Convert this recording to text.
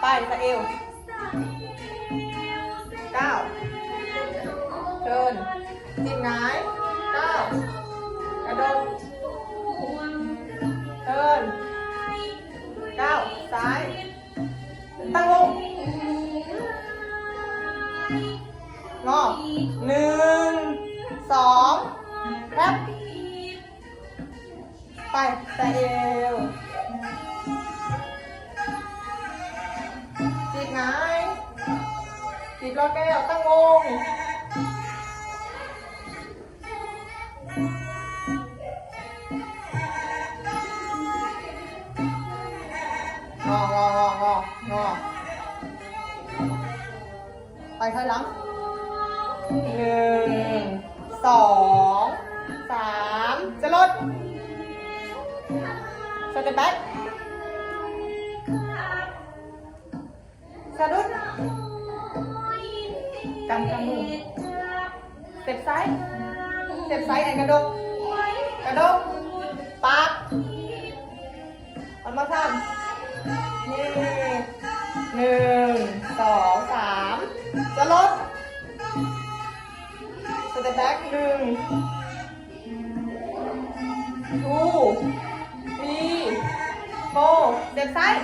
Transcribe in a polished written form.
ไปสะเอวก้าวเดินจิบหงายก้าวกระดกเดินก้าวซ้ายตั้งลงงอ1 2แคปไปสะเอวจีบหงายจีบรอแก้วตั้งวงงอไปถอยหลัง1 2 3จะลดสเต็ปแบ็คสะดุดกำมือสเต็ปซ้ายแอนกระดกปากมาทำนี่1 2 3จะลดสเต็ปแบ็ค1 2 3 4 สเต็ปซ้าย